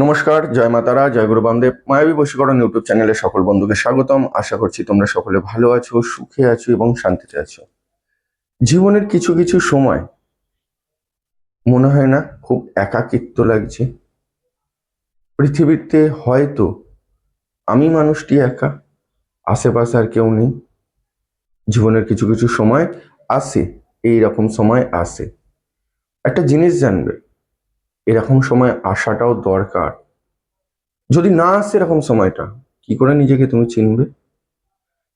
নমস্কার, জয় মাতারা, জয় গুরু বামদেব। মায়াবী বশীকরণ ইউটিউব চ্যানেলে সকল বন্ধুকে স্বাগতম। আশা করছি তোমরা সকলে ভালো আছো, সুখে আছো এবং শান্তিতে আছো। জীবনের কিছু কিছু সময় মনে হয় না খুব একাকিত্ব লাগছে? পৃথিবীতে হয়তো আমি মানুষটি একা, আশেপাশে আর কেউ নেই। জীবনের কিছু কিছু সময় আসে, এই রকম সময় আসে। একটা জিনিস জানবে, এরকম সময় আসাটাও দরকার। যদি না আসে এরকম সময়টা, কি করে নিজেকে তুমি চিনবে?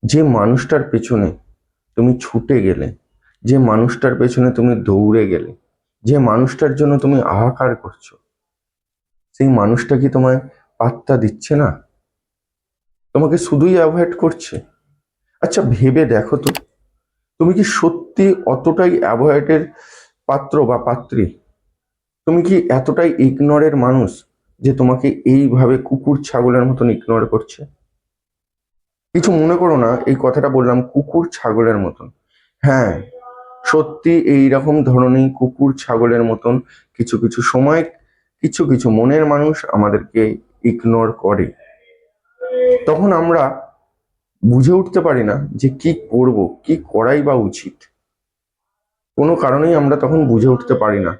যে মানুষটার পেছনে তুমি ছুটে গেলে, যে মানুষটার পেছনে তুমি দৌড়ে গেলে, যে মানুষটার জন্য তুমি হাহাকার করছো, সেই মানুষটা কি তোমায় পাত্তা দিচ্ছে না? তোমাকে শুধুই অ্যাভয়েড করছে? আচ্ছা ভেবে দেখো তো, তুমি কি সত্যি অতটাই অ্যাভয়েডের পাত্র বা পাত্রী? তুমি কি এতটাই ইগনোরের মানুষ যে তোমাকে এইভাবে কুকুর ছাগলের মতন ইগনোর করছে? কিছু মনে করো না, এই কথাটা বললাম কুকুর ছাগলের মতন। হ্যাঁ, সত্যি এইরকম ধরনের কুকুর ছাগলের মতন কিছু কিছু সময় কিছু কিছু মনের মানুষ আমাদেরকে ইগনোর করে। তখন আমরা বুঝে উঠতে পারি না যে কি করব, কি করাই বা উচিত। কোনো কারণেই আমরা তখন বুঝে উঠতে পারি না,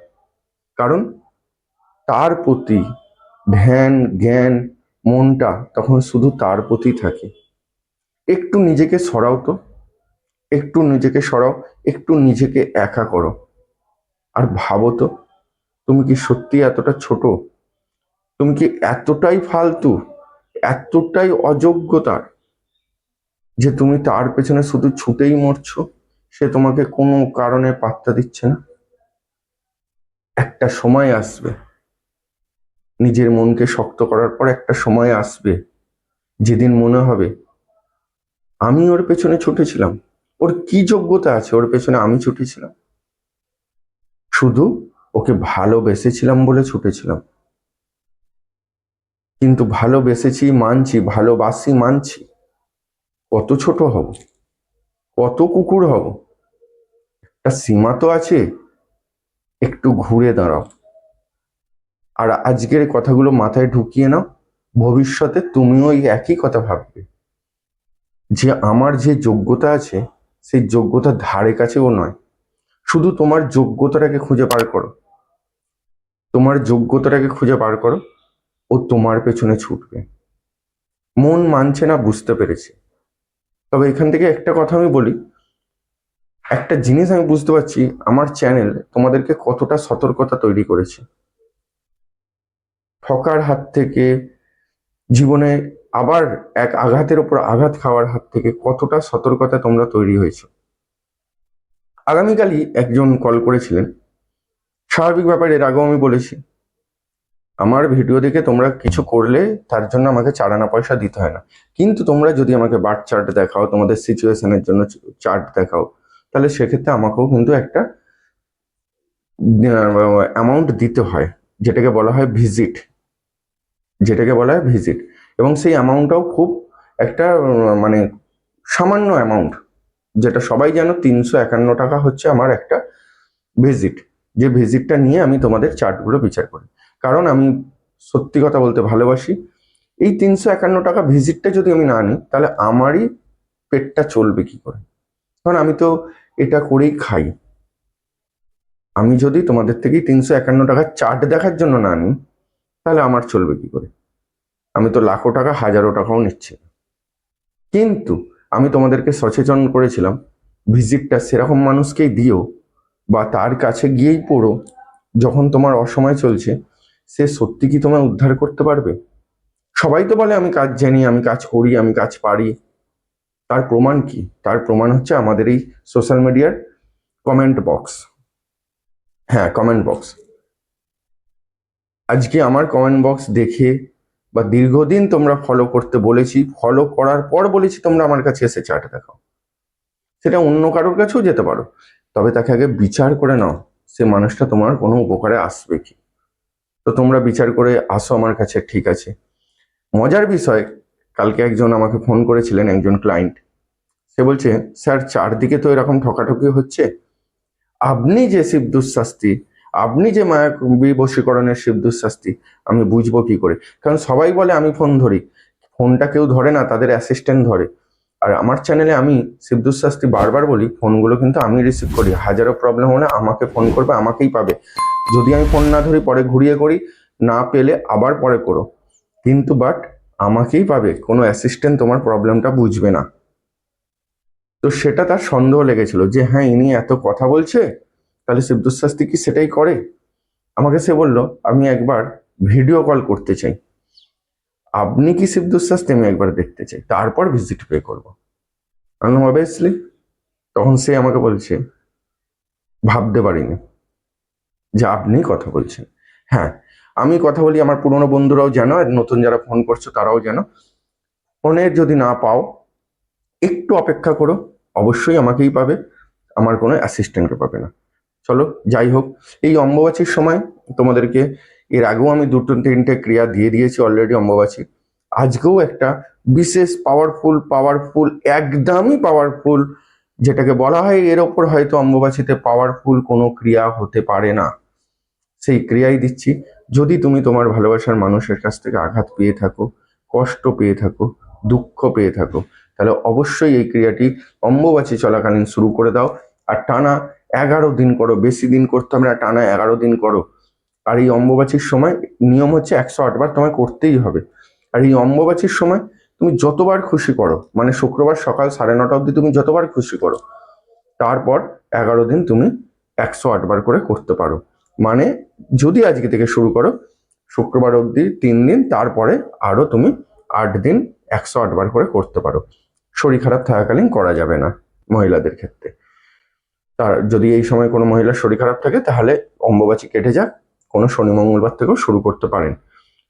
কারণ তার প্রতি ধ্যান জ্ঞান মনটা তখন শুধু তার প্রতি থাকে। একটু নিজেকে সরাও তো, একটু নিজেকে সরাও, একটু নিজেকে একা করো, আর ভাবো তো, তুমি কি সত্যি এতটা ছোট? তুমি কি এতটাই ফালতু, এতটাই অযোগ্যতার যে তুমি তার পেছনে শুধু ছুটেই মরছো? সে তোমাকে কোনো কারণে পাত্তা দিচ্ছে না। একটা সময় আসবে, নিজের মনকে শক্ত করার পর একটা সময় আসবে যেদিন মনে হবে আমি ওর পেছনে ছুটেছিলাম, ওর কি যোগ্যতা আছে ওর পেছনে আমি ছুটেছিলাম? শুধু ওকে ভালোবেসেছিলাম বলে ছুটেছিলাম। কিন্তু ভালোবেসেছি মানছি, ভালোবাসি মানছি, কত ছোট হব, কত কুকুর হব? একটা সীমা তো আছে। একটু ঘুরে দাঁড়াও, আর আজকের কথাগুলো মাথায় ঢুকিয়ে নাও। ভবিষ্যতে তুমিও এই একই কথা ভাববে যে আমার যে যোগ্যতা আছে সেই যোগ্যতার ধারে কাছেও নয়। শুধু তোমার যোগ্যতাটাকে খুঁজে বার করো, তোমার যোগ্যতাটাকে খুঁজে বার করো, ও তোমার পেছনে ছুটবে। মন মানছে না, বুঝতে পেরেছি। তবে এখান থেকে একটা কথা আমি বলি, একটা জিনিস আমি বুঝতে পারছি, আমার চ্যানেল তোমাদেরকে কতটা সতর্কতা তৈরি করেছে। ঠকার হাত থেকে, জীবনে আবার এক আঘাতের উপর আঘাত খাওয়ার হাত থেকে কতটা সতর্কতা তোমরা তৈরি হয়েছে। আগামীকালই একজন কল করেছিলেন। স্বাভাবিক ব্যাপার, এর আগেও আমি বলেছি, আমার ভিডিও দেখে তোমরা কিছু করলে তার জন্য আমাকে চারানা পয়সা দিতে হয় না। কিন্তু তোমরা যদি আমাকে বার চার্ট দেখাও, তোমাদের সিচুয়েশনের জন্য চার্ট দেখাও, তাহলে সেক্ষেত্রে আমাকেও কিন্তু একটা অ্যামাউন্ট দিতে হয়, যেটাকে বলা হয় ভিজিট, যেটাকে বলা হয় ভিজিট। এবং সেই অ্যামাউন্টটাও খুব একটা মানে সামান্য অ্যামাউন্ট, যেটা সবাই জানো, 351 টাকা হচ্ছে আমার একটা ভিজিট। যে ভিজিটটা নিয়ে আমি তোমাদের চার্টগুলো বিচার করি, কারণ আমি সত্যি কথা বলতে ভালোবাসি। এই 351 টাকা ভিজিটটা যদি আমি না নিই, তাহলে আমারই পেটটা চলবে কি করে? কারণ আমি তো এটা করেই খাই। আমি যদি তোমাদের থেকে 351 টাকার চার্ট দেখার জন্য না নিই, তাহলে আমার চলবে কি করে? আমি তো লাখো টাকা হাজারো টাকাও নিচ্ছি। কিন্তু আমি তোমাদেরকে সচেতন করেছিলাম, ভিজিটটা সেরকম মানুষকেই দিও বা তার কাছে গিয়েই পড়ো যখন তোমার অসময় চলছে। সে সত্যি কি তোমায় উদ্ধার করতে পারবে? সবাই তো বলে আমি কাজ জানি, আমি কাজ করি, আমি কাজ পারি। তার প্রমাণ কি? তার প্রমাণ হচ্ছে আমাদের এই সোশ্যাল মিডিয়ার কমেন্ট বক্স। হ্যাঁ, কমেন্ট বক্স। আজকে আমার কমেন্ট বক্স দেখে বা দীর্ঘদিন তোমরা ফলো করতে বলেছি, ফলো করার পর বলেছি তোমরা আমার কাছে এসে চার্ট দেখাও। সেটা অন্য কারোর কাছেও যেতে পারো, তবে তাকে আগে বিচার করে নাও সে মানুষটা তোমার কোনো উপকারে আসবে কি। তো তোমরা বিচার করে আসো আমার কাছে, ঠিক আছে। মজার বিষয়, কালকে একজন আমাকে ফোন করেছিলেন, একজন ক্লায়েন্ট। সে বলছে, স্যার চারদিকে তো এরকম ঠকাঠকি হচ্ছে, আপনি যে শিবদুঃ শাস্তি, আপনি যে মায়াবী বশীকরণের শিবদূত শাস্তি, আমি বুঝবো কি করে? কারণ সবাই বলে আমি ফোন ধরি, ফোনটা কেউ ধরে না, তাদের অ্যাসিস্ট্যান্ট ধরে। আর আমার চ্যানেলে আমি শিবদূত শাস্তি বারবার বলি, ফোনগুলো কিন্তু আমি রিসিভ করি। হাজারো প্রবলেম হলে আমাকে ফোন করবে, আমাকেই পাবে। যদি আমি ফোন না ধরি পরে ঘুরিয়ে করি, না পেলে আবার পরে করো, কিন্তু বাট আমাকেই পাবে, কোনো অ্যাসিস্ট্যান্ট তোমার প্রবলেমটা বুঝবে না। তো সেটা তার সন্দেহ লেগেছিল যে হ্যাঁ ইনি এত কথা বলছে, তাহলে শিবদূত শাস্তি কি সেটাই করে। আমাকে সে বলল আমি একবার ভিডিও কল করতে চাই, আপনি কি শিবদূত শাস্তি, আমি একবার দেখতে চাই, তারপর ভিজিট পে করবো। আমি অবভিয়াসলি। তখন সে আমাকে বলছে ভাবতে পারিনি যে আপনি কথা বলছেন। হ্যাঁ, আমি কথা বলি, আমার পুরনো বন্ধুরাও জানো, আর নতুন যারা ফোন করছো তারাও জানো। ফোনের যদি না পাও, একটু অপেক্ষা করো, অবশ্যই আমাকেই পাবে, আমার কোনো অ্যাসিস্ট্যান্টকে পাবে না। চলো যাই হোক, এই অম্বুবাচীর সময় তোমাদেরকে এর আগেও আমি 2-3টে ক্রিয়া দিয়ে দিয়েছি অলরেডি অম্বুবাচী। আজকেও একটা বিশেষ পাওয়ারফুল, একদমই পাওয়ারফুল, যেটাকে বলা হয় এর ওপর হয়তো অম্বুবাচীতে পাওয়ারফুল কোনো ক্রিয়া হতে পারে না, সেই ক্রিয়াই দিচ্ছি। যদি তুমি তোমার ভালোবাসার মানুষের কাছ থেকে আঘাত পেয়ে থাকো, কষ্ট পেয়ে থাকো, দুঃখ পেয়ে থাকো, তাহলে অবশ্যই এই ক্রিয়াটি অম্বুবাচী চলাকালীন শুরু করে দাও। আর টানা 11 দিন করো, বেশি দিন করতে হবে না, টানা 11 দিন করো। আর এই অম্বুবাচীর সময় নিয়ম হচ্ছে 108 বার তোমায় করতেই হবে। আর এই অম্বুবাচীর সময় তুমি যতবার খুশি করো, মানে শুক্রবার সকাল 9:30 অবধি তুমি যতবার খুশি করো, তারপর 11 দিন তুমি 108 বার করে করতে পারো। মানে যদি আজকে থেকে শুরু করো, শুক্রবার অবধি 3 দিন, তারপরে আরো তুমি 8 দিন 108 বার করে করতে পারো। শরীর খারাপ থাকাকালীন করা যাবে না মহিলাদের ক্ষেত্রে। তার যদি এই সময় কোনো মহিলার শরীর খারাপ থাকে, তাহলে অম্বুবাচী কেটে যাক, কোনো শনি মঙ্গলবার থেকেও শুরু করতে পারেন।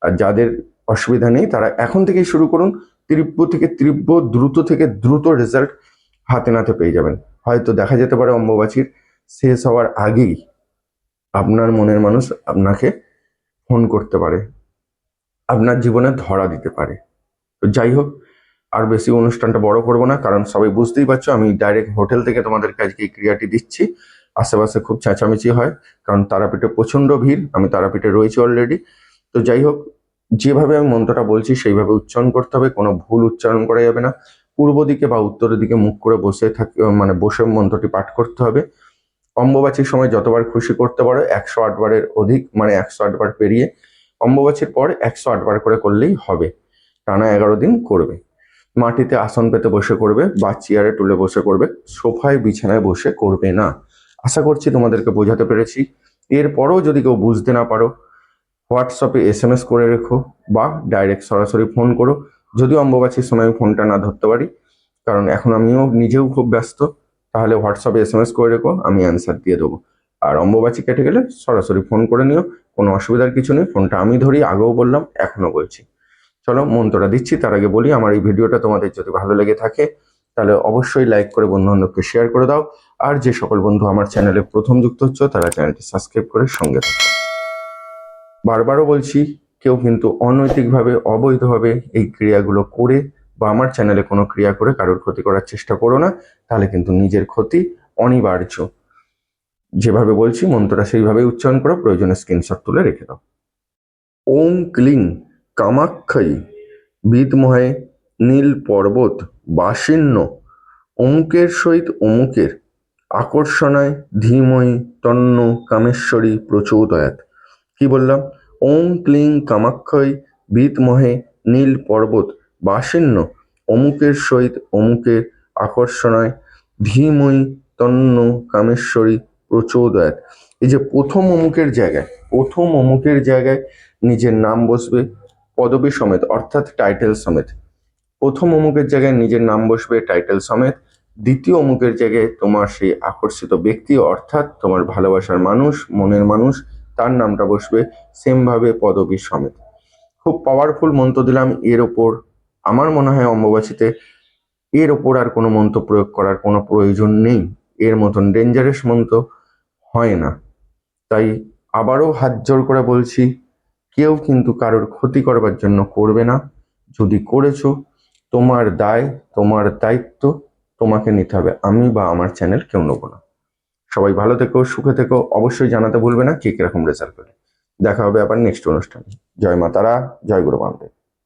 আর যাদের অসুবিধা নেই তারা এখন থেকেই শুরু করুন। তীব্র থেকে তীব্র, দ্রুত থেকে দ্রুত রেজাল্ট হাতে নাতে পেয়ে যাবেন। হয়তো দেখা যেতে পারে অম্বুবাচীর শেষ হওয়ার আগেই আপনার মনের মানুষ আপনাকে ফোন করতে পারে, আপনার জীবনে ধরা দিতে পারে। তো যাই হোক, আর বেশি অনুষ্ঠানটা বড় করব না, কারণ সবাই বুঝতেই পারছো আমি ডাইরেক্ট হোটেল থেকে তোমাদেরকে আজকে এই ক্রিয়াটি দিচ্ছি। আশেপাশে খুব চেঁচামেচি হয়, কারণ তারাপীঠে প্রচন্ড ভিড়, আমি তারাপীঠে রয়েছি অলরেডি। তো যাই হোক, যেভাবে আমি মন্ত্রটা বলছি সেইভাবে উচ্চারণ করতে হবে, কোনো ভুল উচ্চারণ করা যাবে না। পূর্ব দিকে বা উত্তরের দিকে মুখ করে বসে মানে বসে মন্ত্রটি পাঠ করতে হবে। অম্বুবাচীর সময় যতবার খুশি করতে পারো, 108 বারের অধিক, মানে 108 বার পেরিয়ে, অম্বুবাচীর পর 108 বার করে করলেই হবে। টানা 11 দিন করবে। মাটিতে আসন পেতে বসে করবে, বা চেয়ারে টুলে বসে করবে, সোফায় বিছানায় বসে করবে না। আশা করছি তোমাদেরকে বোঝাতে পেরেছি। এরপরও যদি কেউ বুঝতে না পারো, হোয়াটসঅ্যাপে SMS করে রেখো, বা ডাইরেক্ট সরাসরি ফোন করো। যদিও অম্বুবাচীর সময় আমি ফোনটা না ধরতে পারি, কারণ এখন আমিও নিজেও খুব ব্যস্ত, তাহলে হোয়াটসঅ্যাপে SMS করে রেখো, আমি অ্যান্সার দিয়ে দেবো। আর অম্বুবাচী কেটে গেলে সরাসরি ফোন করে নিও, কোনো অসুবিধার কিছু নেই। ফোনটা আমি ধরি, আগেও বললাম, এখনো বলছি। চলো মন্ত্রটা দিচ্ছি, তার আগে বলি, আমার এই ভিডিওটা তোমাদের যদি ভালো লেগে থাকে তাহলে অবশ্যই লাইক করে বন্ধু বান্ধবকে শেয়ার করে দাও। আর যে সকল বন্ধু আমার চ্যানেলে প্রথম যুক্ত হচ্ছে তারা চ্যানেলটি সাবস্ক্রাইব করে সঙ্গে থাকো। বারবারও বলছি, কেউ কিন্তু অনৈতিকভাবে, অবৈধভাবে এই ক্রিয়াগুলো করে বা আমার চ্যানেলে কোনো ক্রিয়া করে কারোর ক্ষতি করার চেষ্টা করো না, তাহলে কিন্তু নিজের ক্ষতি অনিবার্য। যেভাবে বলছি মন্ত্রটা সেইভাবেই উচ্চারণ করো, প্রয়োজনে স্ক্রিনশট তুলে রেখে দাও। ওম ক্লিং কামাক্ষাই বিদমহে নীল পর্বত বাসিন্য অমুকের সহিত অমুকের আকর্ষণায় ধীমহি তন্ন কামেশ্বরী প্রচোদয়াৎ। কি বললাম? ওম ক্লিং কামাক্ষয় বিদমহে নীল পর্বত বাসিন্য অমুকের সহিত অমুকের আকর্ষণায় ধীমহি তন্ন কামেশ্বরী প্রচোদয়াৎ। এই যে প্রথম অমুকের জায়গায় নিজের নাম বসবে পদবী সমেত, অর্থাৎ টাইটেল সমেত। প্রথম অমুকের জায়গায় নিজের নাম বসবে টাইটেল সমেত। দ্বিতীয় অমুকের জায়গায় তোমার সেই আকর্ষিত ব্যক্তি, অর্থাৎ তোমার ভালোবাসার মানুষ, মনের মানুষ, তার নামটা বসবে সেমভাবে পদবী সমেত। খুব পাওয়ারফুল মন্ত্র দিলাম। এর ওপর আমার মনে হয় অম্বুবাচীতে এর ওপর আর কোনো মন্ত্র প্রয়োগ করার কোনো প্রয়োজন নেই। এর মতন ডেঞ্জারাস মন্ত্র হয় না। তাই আবারও হাত জোর করে বলছি, কেউ কিন্তু কারোর ক্ষতি করবার জন্য করবে না। যদি করেছো, তোমার দায়, তোমার দায়িত্ব তোমাকে নিতে হবে, আমি বা আমার চ্যানেল কেউ নেবো না। সবাই ভালো থেকো, সুখে থেকো, অবশ্যই জানাতে ভুলবে না কে কিরকম রেজাল্ট পেলে। দেখা হবে আবার নেক্সট অনুষ্ঠানে। জয় মা তারা, জয় গুরু বামদেব।